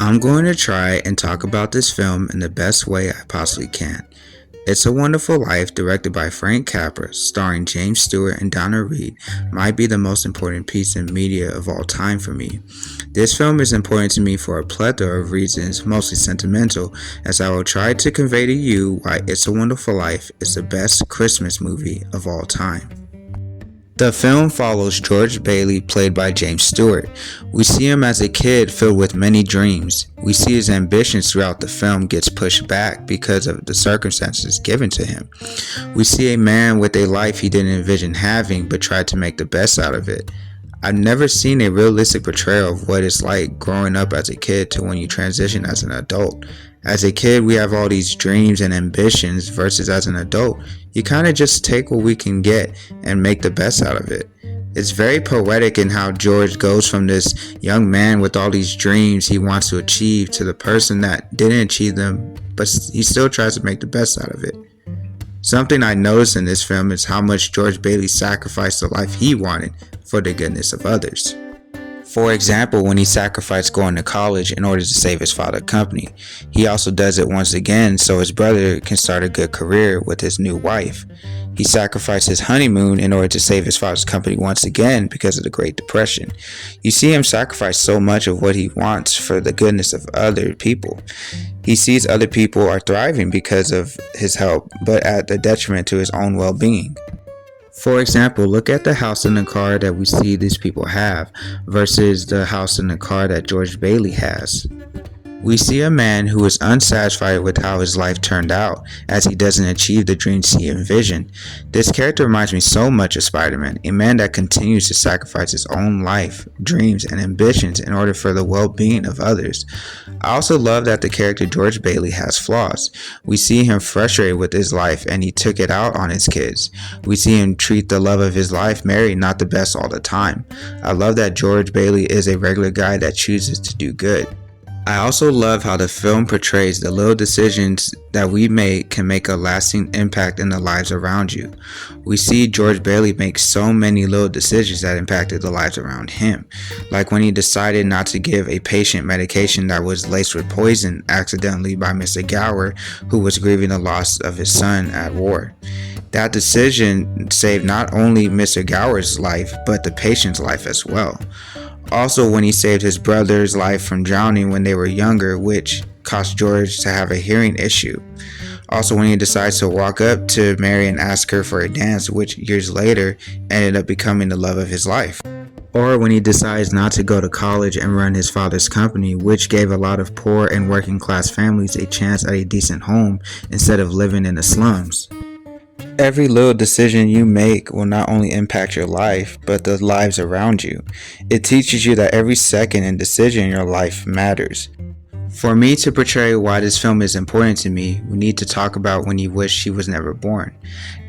I'm going to try and talk about this film in the best way I possibly can. It's a Wonderful Life, directed by Frank Capra, starring James Stewart and Donna Reed, might be the most important piece in media of all time for me. This film is important to me for a plethora of reasons, mostly sentimental, as I will try to convey to you why It's a Wonderful Life is the best Christmas movie of all time. The film follows George Bailey, played by James Stewart. We see him as a kid filled with many dreams. We see his ambitions throughout the film gets pushed back because of the circumstances given to him. We see a man with a life he didn't envision having but tried to make the best out of it. I've never seen a realistic portrayal of what it's like growing up as a kid to when you transition as an adult. As a kid, we have all these dreams and ambitions versus as an adult, you kind of just take what we can get and make the best out of it. It's very poetic in how George goes from this young man with all these dreams he wants to achieve to the person that didn't achieve them, but he still tries to make the best out of it. Something I noticed in this film is how much George Bailey sacrificed the life he wanted for the goodness of others. For example, when he sacrificed going to college in order to save his father's company, he also does it once again so his brother can start a good career with his new wife. He sacrificed his honeymoon in order to save his father's company once again because of the Great Depression. You see him sacrifice so much of what he wants for the goodness of other people. He sees other people are thriving because of his help, but at the detriment to his own well-being. For example, look at the house and the car that we see these people have versus the house and the car that George Bailey has. We see a man who is unsatisfied with how his life turned out as he doesn't achieve the dreams he envisioned. This character reminds me so much of Spider-Man, a man that continues to sacrifice his own life, dreams, and ambitions in order for the well-being of others. I also love that the character George Bailey has flaws. We see him frustrated with his life and he took it out on his kids. We see him treat the love of his life, Mary, not the best all the time. I love that George Bailey is a regular guy that chooses to do good. I also love how the film portrays the little decisions that we make can make a lasting impact in the lives around you. We see George Bailey make so many little decisions that impacted the lives around him, like when he decided not to give a patient medication that was laced with poison accidentally by Mr. Gower, who was grieving the loss of his son at war. That decision saved not only Mr. Gower's life, but the patient's life as well. Also, when he saved his brother's life from drowning when they were younger, which caused George to have a hearing issue. Also, when he decides to walk up to Mary and ask her for a dance, which years later ended up becoming the love of his life. Or when he decides not to go to college and run his father's company, which gave a lot of poor and working class families a chance at a decent home instead of living in the slums. Every little decision you make will not only impact your life, but the lives around you. It teaches you that every second and decision in your life matters. For me to portray why this film is important to me, we need to talk about when he wished he was never born.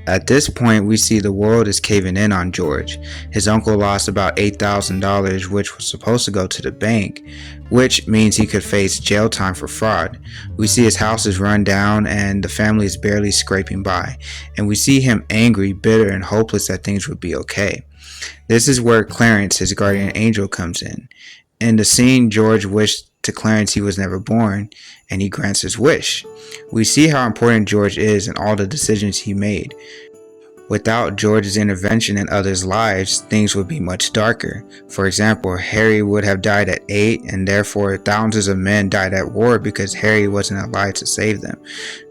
At this point, we see the world is caving in on George. His uncle lost about $8,000, which was supposed to go to the bank, which means he could face jail time for fraud. We see his house is run down and the family is barely scraping by. And we see him angry, bitter, and hopeless that things would be okay. This is where Clarence, his guardian angel, comes in. In the scene, George wished to Clarence he was never born, and he grants his wish. We see how important George is and all the decisions he made. Without George's intervention in others' lives, things would be much darker. For example, Harry would have died at 8, and therefore thousands of men died at war because Harry wasn't alive to save them.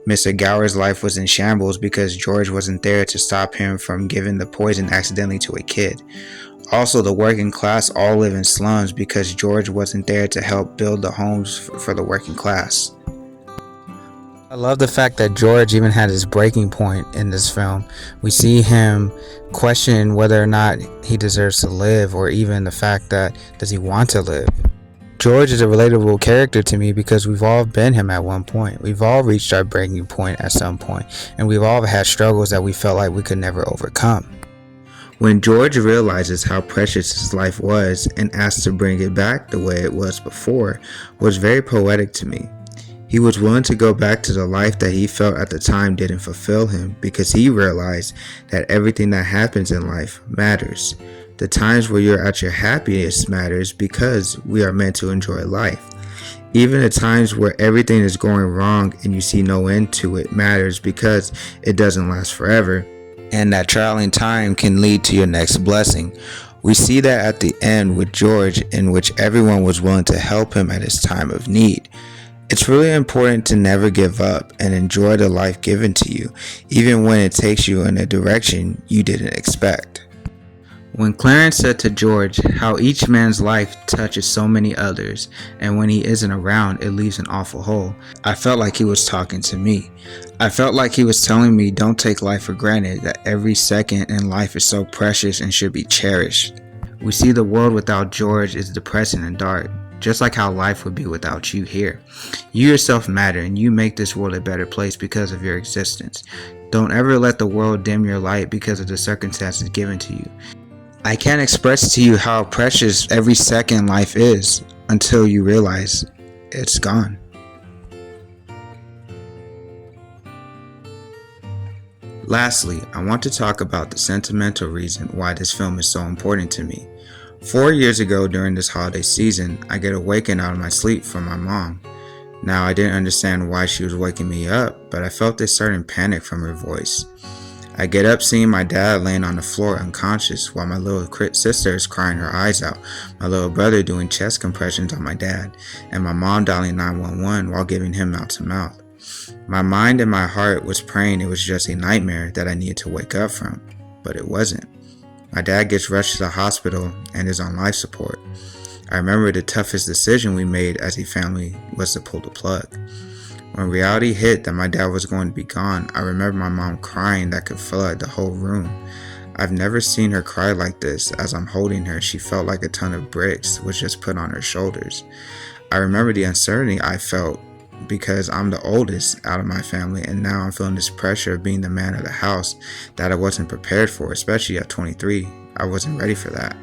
Mr. Gower's life was in shambles because George wasn't there to stop him from giving the poison accidentally to a kid. Also, the working class all live in slums because George wasn't there to help build the homes for the working class. I love the fact that George even had his breaking point in this film. We see him question whether or not he deserves to live, or even the fact that does he want to live. George is a relatable character to me because we've all been him at one point. We've all reached our breaking point at some point, and we've all had struggles that we felt like we could never overcome. When George realizes how precious his life was and asks to bring it back the way it was before, was very poetic to me. He was willing to go back to the life that he felt at the time didn't fulfill him because he realized that everything that happens in life matters. The times where you're at your happiest matters because we are meant to enjoy life. Even the times where everything is going wrong and you see no end to it matters because it doesn't last forever. And that trial in time can lead to your next blessing. We see that at the end with George, in which everyone was willing to help him at his time of need. It's really important to never give up and enjoy the life given to you, even when it takes you in a direction you didn't expect. When Clarence said to George how each man's life touches so many others, and when he isn't around, it leaves an awful hole, I felt like he was talking to me. I felt like he was telling me don't take life for granted, that every second in life is so precious and should be cherished. We see the world without George is depressing and dark, just like how life would be without you here. You yourself matter, and you make this world a better place because of your existence. Don't ever let the world dim your light because of the circumstances given to you. I can't express to you how precious every second life is until you realize it's gone. Lastly, I want to talk about the sentimental reason why this film is so important to me. 4 years ago during this holiday season, I get awakened out of my sleep from my mom. Now, I didn't understand why she was waking me up, but I felt this certain panic from her voice. I get up seeing my dad laying on the floor unconscious while my little sister is crying her eyes out, my little brother doing chest compressions on my dad, and my mom dialing 911 while giving him mouth to mouth. My mind and my heart was praying it was just a nightmare that I needed to wake up from, but it wasn't. My dad gets rushed to the hospital and is on life support. I remember the toughest decision we made as a family was to pull the plug. When reality hit that my dad was going to be gone, I remember my mom crying that could flood the whole room. I've never seen her cry like this. As I'm holding her, she felt like a ton of bricks was just put on her shoulders. I remember the uncertainty I felt because I'm the oldest out of my family, and now I'm feeling this pressure of being the man of the house that I wasn't prepared for, especially at 23. I wasn't ready for that.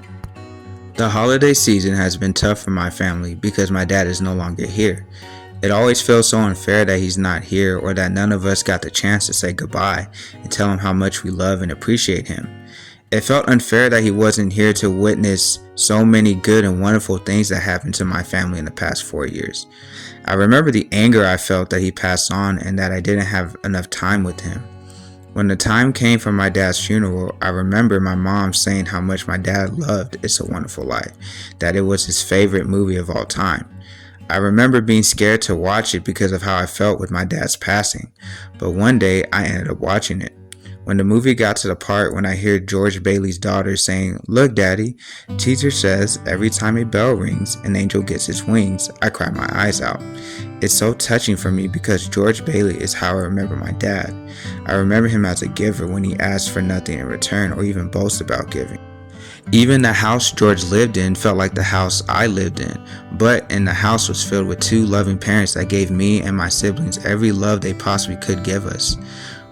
The holiday season has been tough for my family because my dad is no longer here. It always feels so unfair that he's not here, or that none of us got the chance to say goodbye and tell him how much we love and appreciate him. It felt unfair that he wasn't here to witness so many good and wonderful things that happened to my family in the past 4 years. I remember the anger I felt that he passed on and that I didn't have enough time with him. When the time came for my dad's funeral, I remember my mom saying how much my dad loved It's a Wonderful Life, that it was his favorite movie of all time. I remember being scared to watch it because of how I felt with my dad's passing, but one day I ended up watching it. When the movie got to the part when I hear George Bailey's daughter saying, "Look, Daddy, teacher says every time a bell rings, an angel gets his wings," I cried my eyes out. It's so touching for me because George Bailey is how I remember my dad. I remember him as a giver when he asked for nothing in return or even boast about giving. Even the house George lived in felt like the house I lived in, but the house was filled with 2 loving parents that gave me and my siblings every love they possibly could give us.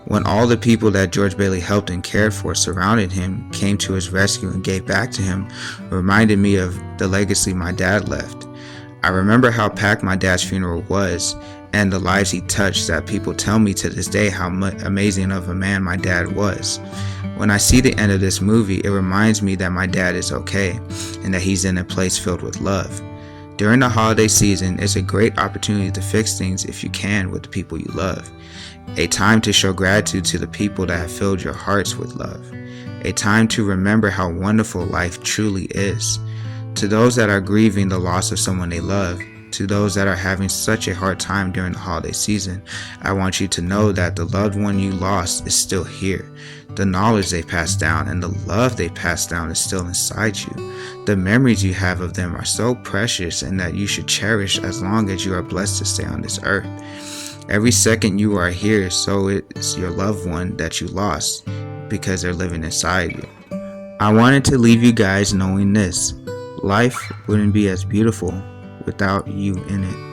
When all the people that George Bailey helped and cared for surrounded him, came to his rescue and gave back to him, reminded me of the legacy my dad left. I remember how packed my dad's funeral was and the lives he touched, that people tell me to this day how amazing of a man my dad was. When I see the end of this movie, it reminds me that my dad is okay and that he's in a place filled with love. During the holiday season, it's a great opportunity to fix things if you can with the people you love. A time to show gratitude to the people that have filled your hearts with love. A time to remember how wonderful life truly is. To those that are grieving the loss of someone they love, to those that are having such a hard time during the holiday season, I want you to know that the loved one you lost is still here. The knowledge they passed down and the love they passed down is still inside you. The memories you have of them are so precious and that you should cherish as long as you are blessed to stay on this earth. Every second you are here, so it's your loved one that you lost because they're living inside you. I wanted to leave you guys knowing this. Life wouldn't be as beautiful without you in it.